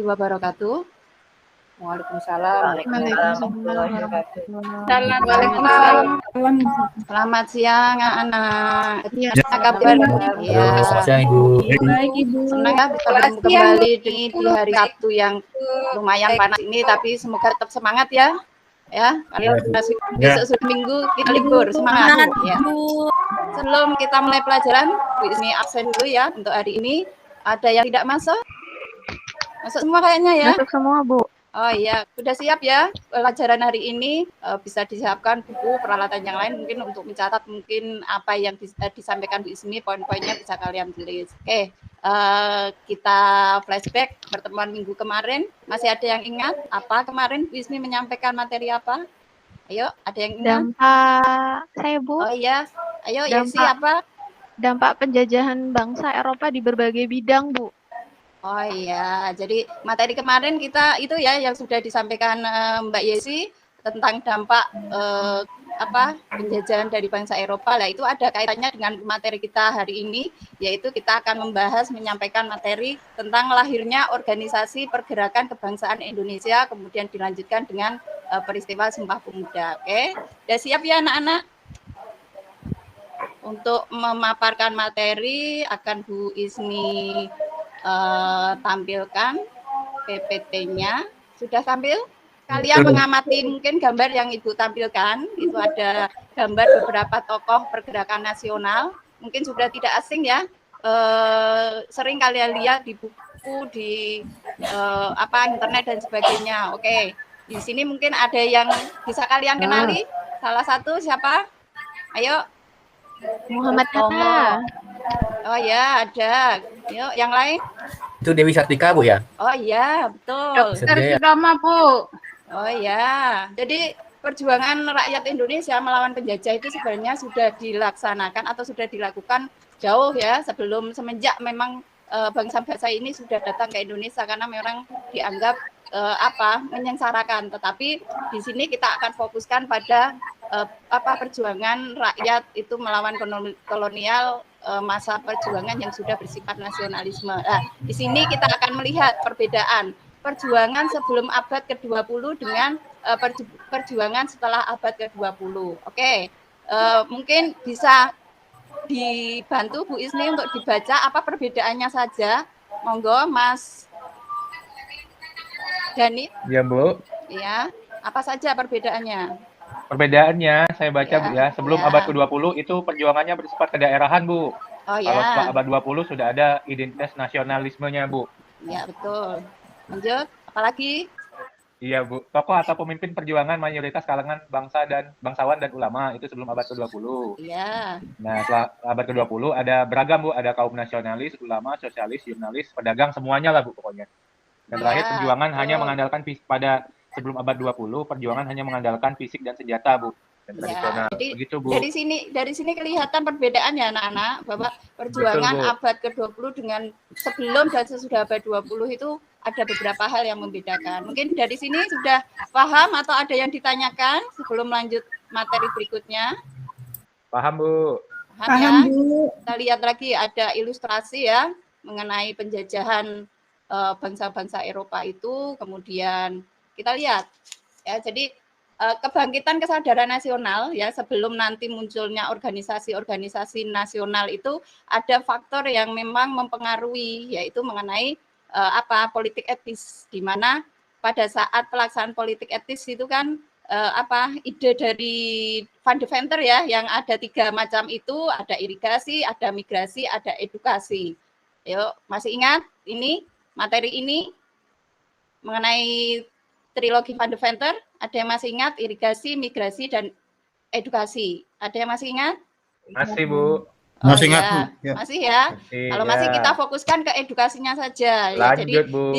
warahmatullahi wabarakatuh. Waalaikumsalam warahmatullahi wabarakatuh. Waalaikumsalam. Selamat siang anak-anak. Gimana kabar? Halo, selamat siang Ibu. Baik Ibu. Senang ya bisa bertemu kembali di hari Sabtu yang lumayan panas ini, tapi semoga tetap semangat ya. Ya, besok sudah minggu kita libur, semangat Bu. Ya. Sebelum kita mulai pelajaran, Bu Ismi absen dulu ya untuk hari ini. Ada yang tidak masuk? Masuk semua kayaknya ya? Masuk semua Bu. Oh iya, sudah siap ya pelajaran hari ini, bisa disiapkan buku, peralatan yang lain mungkin untuk mencatat mungkin apa yang disampaikan Bu Ismi, poin-poinnya bisa kalian tulis. Oke, kita flashback pertemuan minggu kemarin. Masih ada yang ingat apa kemarin Bu Ismi menyampaikan materi apa? Ayo, ada yang ingat? Dampak saya Bu. Oh iya, ayo Yesi apa? Dampak penjajahan bangsa Eropa di berbagai bidang Bu. Oh iya, jadi materi kemarin kita itu ya yang sudah disampaikan Mbak Yesi tentang dampak penjajahan dari bangsa Eropa. Lah itu ada kaitannya dengan materi kita hari ini, yaitu kita akan membahas menyampaikan materi tentang lahirnya organisasi pergerakan kebangsaan Indonesia, kemudian dilanjutkan dengan peristiwa Sumpah Pemuda. Oke, udah siap ya anak-anak? Untuk memaparkan materi akan Bu Ismi tampilkan PPT-nya. Sudah tampil? Kalian mengamati mungkin gambar yang Ibu tampilkan, itu ada gambar beberapa tokoh pergerakan nasional, mungkin sudah tidak asing ya, sering kalian lihat di buku, di internet dan sebagainya. Oke, di sini mungkin ada yang bisa kalian kenali, salah satu siapa? Ayo. Muhammad Hatta. Oh ya, ada. Yuk, yang lain? Itu Dewi Sartika, Bu ya? Oh iya, betul. Dr. Sudama, Bu. Oh ya, jadi perjuangan rakyat Indonesia melawan penjajah itu sebenarnya sudah dilaksanakan atau sudah dilakukan jauh ya semenjak memang bangsa-bangsa ini sudah datang ke Indonesia karena memang dianggap menyengsarakan. Tetapi di sini kita akan fokuskan pada perjuangan rakyat itu melawan kolonial, masa perjuangan yang sudah bersifat nasionalisme. Nah, di sini kita akan melihat perbedaan perjuangan sebelum abad ke-20 dengan perjuangan setelah abad ke-20. Oke, mungkin bisa dibantu Bu Ismi untuk dibaca apa perbedaannya saja. Monggo Mas Dani. Ya Bu. Ya, apa saja perbedaannya? Perbedaannya saya baca Bu ya, sebelum abad ke-20 itu perjuangannya bersifat kedaerahan Bu. Oh ya. Kalau setelah abad 20 sudah ada identitas nasionalismenya Bu. Ya betul. Lanjut, apalagi? Iya Bu, tokoh atau pemimpin perjuangan mayoritas kalangan bangsawan dan ulama itu sebelum abad ke-20. Iya. Nah setelah abad ke-20 ada beragam Bu, ada kaum nasionalis, ulama, sosialis, jurnalis, pedagang, semuanya lah Bu pokoknya. Dan terakhir perjuangan hanya mengandalkan pada sebelum abad 20 perjuangan hanya mengandalkan fisik dan senjata Bu. Dan tradisional. Jadi, begitu Bu. Dari sini kelihatan perbedaannya anak-anak bahwa perjuangan Betul, abad ke-20 dengan sebelum dan sesudah abad 20 itu ada beberapa hal yang membedakan. Mungkin dari sini sudah paham atau ada yang ditanyakan sebelum lanjut materi berikutnya? Paham Bu. Paham ya? Bu. Kita lihat lagi ada ilustrasi ya mengenai penjajahan bangsa-bangsa Eropa itu, kemudian kita lihat ya, jadi kebangkitan kesadaran nasional ya sebelum nanti munculnya organisasi-organisasi nasional itu ada faktor yang memang mempengaruhi, yaitu mengenai politik etis, di mana pada saat pelaksanaan politik etis itu kan ide dari Van de Venter ya, yang ada 3 macam itu, ada irigasi, ada migrasi, ada edukasi. Yuk, masih ingat ini materi ini mengenai trilogi Van de Venter? Ada yang masih ingat irigasi, migrasi, dan edukasi? Ada yang masih ingat? Masih Bu. Masih ingat Bu. Ya. Masih ya. Kalau masih kita fokuskan ke edukasinya saja. Lanjut, ya. Jadi Bu.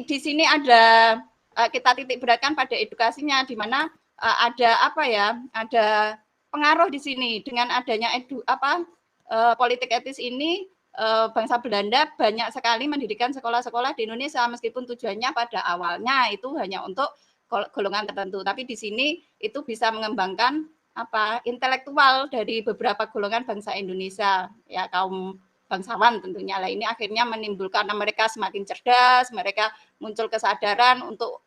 di sini ada kita titik beratkan pada edukasinya, di mana ada ada pengaruh di sini dengan adanya politik etis ini. Bangsa Belanda banyak sekali mendirikan sekolah-sekolah di Indonesia, meskipun tujuannya pada awalnya itu hanya untuk golongan tertentu, tapi di sini itu bisa mengembangkan intelektual dari beberapa golongan bangsa Indonesia ya, kaum bangsawan tentunya. Lah ini akhirnya menimbulkan mereka semakin cerdas, mereka muncul kesadaran untuk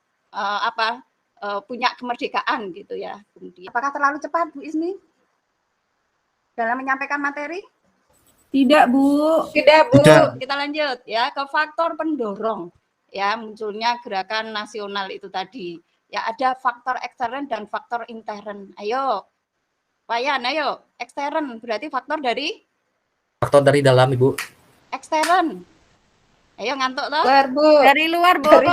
punya kemerdekaan gitu ya. Kemudian, apakah terlalu cepat Bu Ismi dalam menyampaikan materi? Tidak, Bu. Tidak, Bu. Kita lanjut ya ke faktor pendorong ya munculnya gerakan nasional itu tadi. Ya ada faktor ekstern dan faktor intern. Ayo, Wayan, ayo. Ekstern berarti faktor dari dalam, Ibu. ekstern. Ayo ngantuk toh? Luar, Bu. Dari luar, Bu. Dari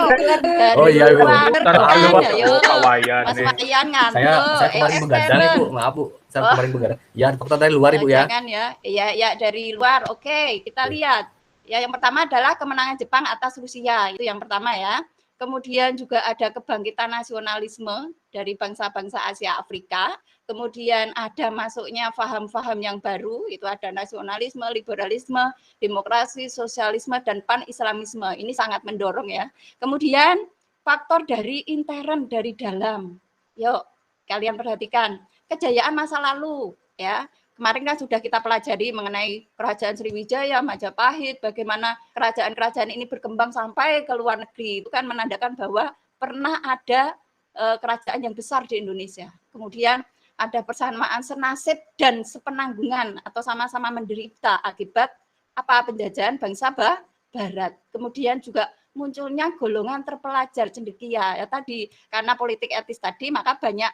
Oh, iya, Ibu. luar, Terlalu kan, ayo. kawayan Mas nih. Wayan ngantuk. Saya kemarin begadang, Ibu. Maaf, Bu. Saya kemarin begadang. Ya, faktor dari luar, Ibu ya. Jangan ya. Ya dari luar. Oke, kita lihat. Ya, yang pertama adalah kemenangan Jepang atas Rusia. Itu yang pertama ya. Kemudian juga ada kebangkitan nasionalisme dari bangsa-bangsa Asia Afrika. Kemudian ada masuknya paham-paham yang baru, itu ada nasionalisme, liberalisme, demokrasi, sosialisme, dan pan-islamisme. Ini sangat mendorong ya. Kemudian faktor dari intern, dari dalam. Yuk, kalian perhatikan. Kejayaan masa lalu ya. Kemarin kan sudah kita pelajari mengenai Kerajaan Sriwijaya, Majapahit, bagaimana kerajaan-kerajaan ini berkembang sampai ke luar negeri. Itu kan menandakan bahwa pernah ada kerajaan yang besar di Indonesia. Kemudian ada persamaan senasib dan sepenanggungan atau sama-sama menderita akibat penjajahan bangsa Barat. Kemudian juga munculnya golongan terpelajar cendekia ya tadi karena politik etis tadi maka banyak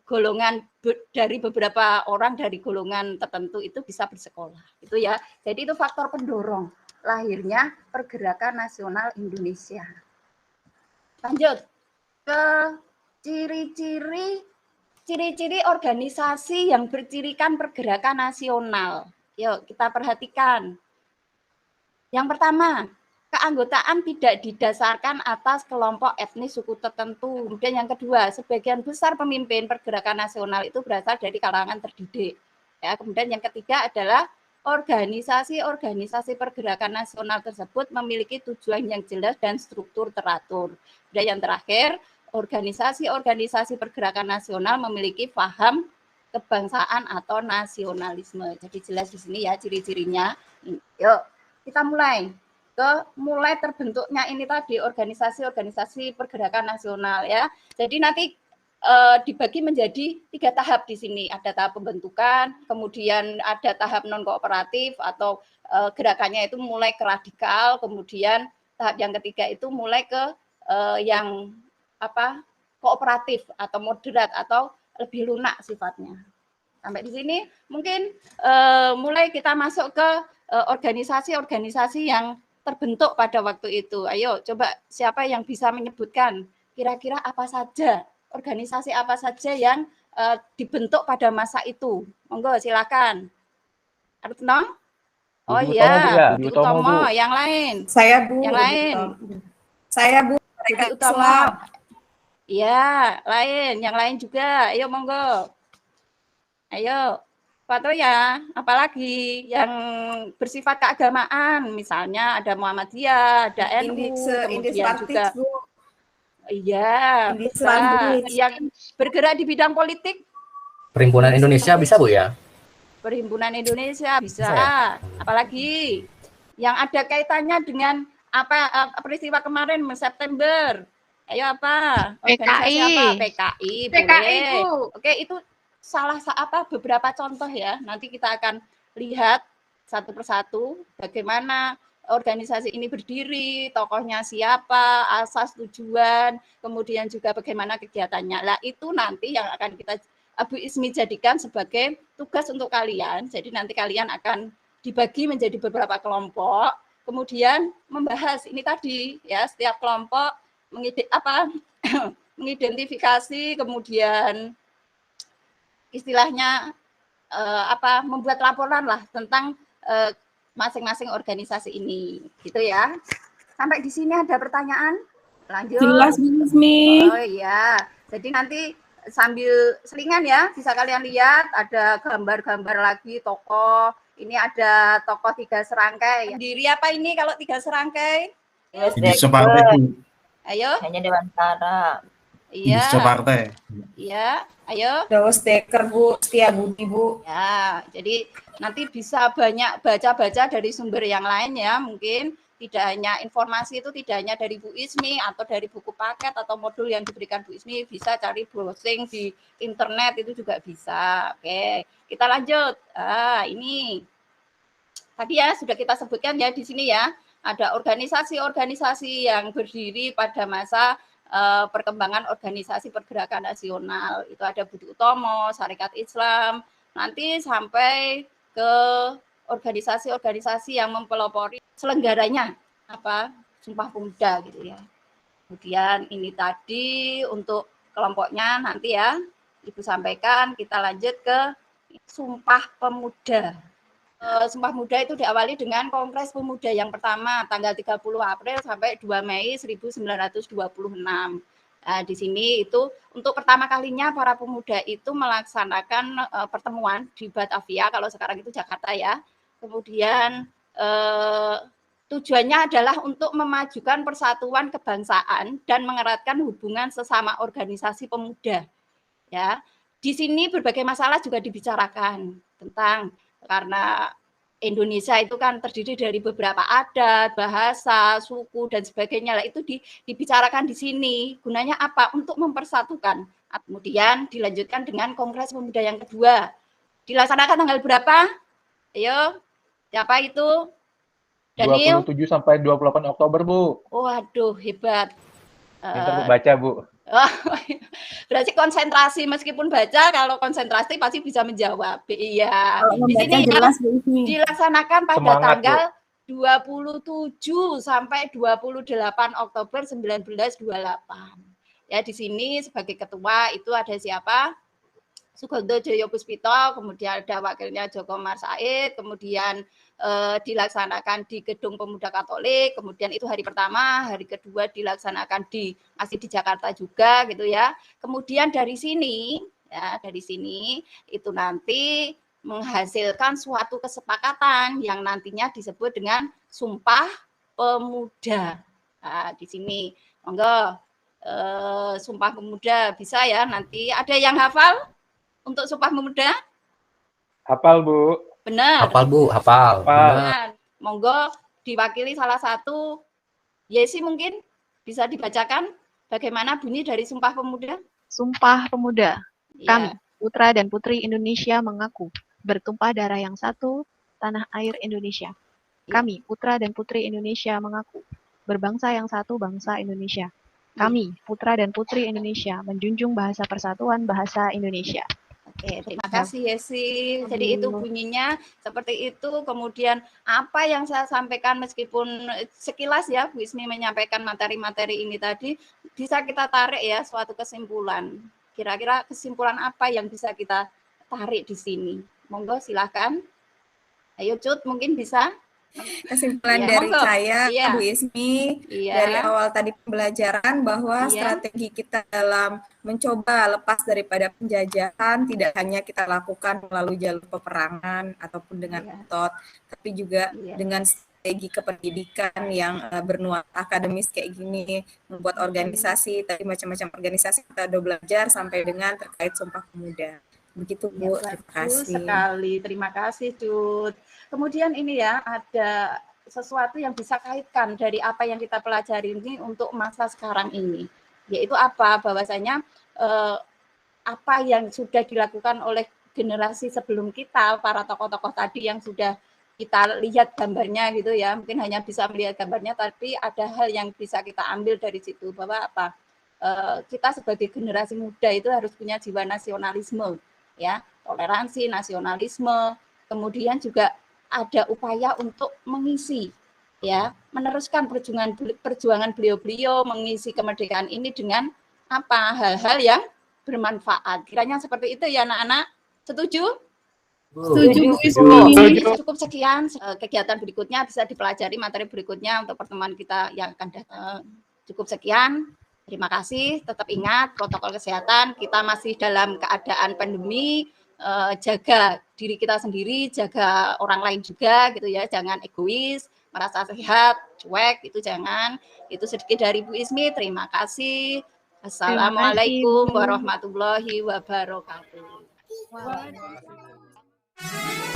golongan dari beberapa orang dari golongan tertentu itu bisa bersekolah itu ya. Jadi itu faktor pendorong lahirnya pergerakan nasional Indonesia. Lanjut ke ciri-ciri organisasi yang bercirikan pergerakan nasional. Yuk kita perhatikan. Yang pertama, keanggotaan tidak didasarkan atas kelompok etnis suku tertentu. Kemudian yang kedua, sebagian besar pemimpin pergerakan nasional itu berasal dari kalangan terdidik. Ya, kemudian yang ketiga adalah organisasi-organisasi pergerakan nasional tersebut memiliki tujuan yang jelas dan struktur teratur. Dan yang terakhir, organisasi-organisasi pergerakan nasional memiliki paham kebangsaan atau nasionalisme. Jadi jelas di sini ya ciri-cirinya. Yuk, kita mulai terbentuknya ini tadi organisasi-organisasi pergerakan nasional ya. Jadi nanti dibagi menjadi 3 tahap di sini. Ada tahap pembentukan, kemudian ada tahap non kooperatif atau gerakannya itu mulai ke radikal, kemudian tahap yang ketiga itu mulai ke yang kooperatif atau moderat atau lebih lunak sifatnya. Sampai di sini mungkin mulai kita masuk ke organisasi-organisasi yang terbentuk pada waktu itu. Ayo coba siapa yang bisa menyebutkan kira-kira apa saja organisasi apa saja yang dibentuk pada masa itu. Monggo silakan. Arutno? Oh iya, Budi Utomo. Yang lain? Saya, Bu. Yang lain? Saya, Bu. Budi Utomo. Iya, lain. Yang lain juga. Ayo monggo. Ayo. Pak ya, apalagi yang bersifat keagamaan, misalnya ada Muhammadiyah, ada NU, kemudian juga iya, yang bergerak di bidang politik. Perhimpunan Indonesia bisa, Bu ya? Perhimpunan Indonesia bisa. Ya? Apalagi yang ada kaitannya dengan peristiwa kemarin September. Ayo apa? Organisasi apa? PKI. PKI, boleh. Bu. Oke, itu beberapa contoh ya. Nanti kita akan lihat satu persatu bagaimana organisasi ini berdiri, tokohnya siapa, asas tujuan, kemudian juga bagaimana kegiatannya. Lah itu nanti yang akan kita Bu Ismi jadikan sebagai tugas untuk kalian. Jadi nanti kalian akan dibagi menjadi beberapa kelompok, kemudian membahas ini tadi ya, setiap kelompok mengidentifikasi, kemudian istilahnya membuat laporan lah tentang masing-masing organisasi ini, gitu ya. Sampai di sini ada pertanyaan? Lanjut. Jelas, Bu Ismi. Oh iya, jadi nanti sambil selingan ya, bisa kalian lihat ada gambar-gambar lagi tokoh. Ini ada tokoh 3 serangkai. Diri apa ini kalau 3 serangkai? Ini separtai, Bu. Ayo. Hanya Dewantara. Iya. Separtai. Iya, ayo. Terus Deker, Bu, Setia Budi, Bu. Ya, jadi nanti bisa banyak baca-baca dari sumber yang lain ya, mungkin tidak hanya informasi itu tidak hanya dari Bu Ismi atau dari buku paket atau modul yang diberikan Bu Ismi, bisa cari browsing di internet itu juga bisa. Oke, kita lanjut. Ini tadi ya sudah kita sebutkan ya di sini ya, ada organisasi-organisasi yang berdiri pada masa perkembangan organisasi pergerakan nasional. Itu ada Budi Utomo, Sarekat Islam, nanti sampai ke organisasi-organisasi yang mempelopori selenggaranya Sumpah Pemuda gitu ya. Kemudian ini tadi untuk kelompoknya nanti ya Ibu sampaikan, kita lanjut ke Sumpah Pemuda. Sumpah Pemuda itu diawali dengan Kongres Pemuda yang pertama tanggal 30 April sampai 2 Mei 1926. Di sini itu untuk pertama kalinya para pemuda itu melaksanakan pertemuan di Batavia, kalau sekarang itu Jakarta ya. Kemudian tujuannya adalah untuk memajukan persatuan kebangsaan dan mengeratkan hubungan sesama organisasi pemuda. Ya, di sini berbagai masalah juga dibicarakan tentang, karena Indonesia itu kan terdiri dari beberapa adat, bahasa, suku dan sebagainya. Lah itu dibicarakan di sini. Gunanya apa? Untuk mempersatukan. Kemudian dilanjutkan dengan Kongres Pemuda yang kedua. Dilaksanakan tanggal berapa? Ayo, siapa itu? Daniel? 27 sampai 28 Oktober, Bu. Waduh, hebat. Minta Bu baca, Bu. Berarti konsentrasi, meskipun baca, kalau konsentrasi pasti bisa menjawab. Iya. Di sini jelas, Bu Ismi. Dilaksanakan pada Semangat, tanggal 27 sampai 28 Oktober 1928. Ya, di sini sebagai ketua itu ada siapa? Sugondo Joyo Puspito, kemudian ada wakilnya Joko Marsaid, kemudian dilaksanakan di Gedung Pemuda Katolik, kemudian itu hari pertama, hari kedua dilaksanakan masih di Jakarta juga gitu ya. Kemudian dari sini itu nanti menghasilkan suatu kesepakatan yang nantinya disebut dengan Sumpah Pemuda. Di sini monggo Sumpah Pemuda bisa ya, nanti ada yang hafal untuk Sumpah Pemuda? Hafal, Bu. Benar. Hafal, Bu, hafal. Benar. Monggo diwakili salah satu. Yesi mungkin bisa dibacakan bagaimana bunyi dari Sumpah Pemuda? Sumpah Pemuda. Kami, Ya. putra dan putri Indonesia mengaku bertumpah darah yang satu, tanah air Indonesia. Kami, putra dan putri Indonesia mengaku berbangsa yang satu, bangsa Indonesia. Kami, putra dan putri Indonesia, menjunjung bahasa persatuan bahasa Indonesia. Oke, terima kasih Yesi. Jadi itu bunyinya seperti itu. Kemudian apa yang saya sampaikan meskipun sekilas ya Bu Ismi menyampaikan materi-materi ini tadi, bisa kita tarik ya suatu kesimpulan. Kira-kira kesimpulan apa yang bisa kita tarik di sini? Monggo silahkan. Ayo Cut, mungkin bisa. Kesimpulan Iya, dari monggo. saya, Iya. Bu Ismi, Iya. dari awal tadi pembelajaran bahwa Iya. strategi kita dalam mencoba lepas daripada penjajahan tidak hanya kita lakukan melalui jalur peperangan ataupun dengan Iya. otot, tapi juga Iya. dengan strategi kependidikan yang bernuansa akademis kayak gini, membuat organisasi, tadi macam-macam organisasi kita udah belajar sampai dengan terkait Sumpah Pemuda. Begitu Bu, Ya, terima bagus kasih. sekali. Terima kasih Cut. Kemudian ini ya, ada sesuatu yang bisa kaitkan dari apa yang kita pelajari ini untuk masa sekarang ini. Yaitu apa? Bahwasanya apa yang sudah dilakukan oleh generasi sebelum kita, para tokoh-tokoh tadi yang sudah kita lihat gambarnya gitu ya, mungkin hanya bisa melihat gambarnya, tapi ada hal yang bisa kita ambil dari situ, bahwa apa? Kita sebagai generasi muda itu harus punya jiwa nasionalisme, ya, toleransi, nasionalisme, kemudian juga ada upaya untuk mengisi, ya, meneruskan perjuangan beliau-beliau mengisi kemerdekaan ini dengan apa? Hal-hal yang bermanfaat. Kiranya seperti itu ya anak-anak. Setuju? Setuju, Bu Ismi. Cukup sekian, kegiatan berikutnya bisa dipelajari materi berikutnya untuk pertemuan kita yang akan datang. Cukup sekian. Terima kasih. Tetap ingat protokol kesehatan. Kita masih dalam keadaan pandemi. Jaga diri kita sendiri, jaga orang lain juga gitu ya. Jangan egois, merasa sehat, cuek, itu jangan. Itu sedikit dari Bu Ismi. Terima kasih. Assalamualaikum warahmatullahi wabarakatuh. Waalaikumsalam.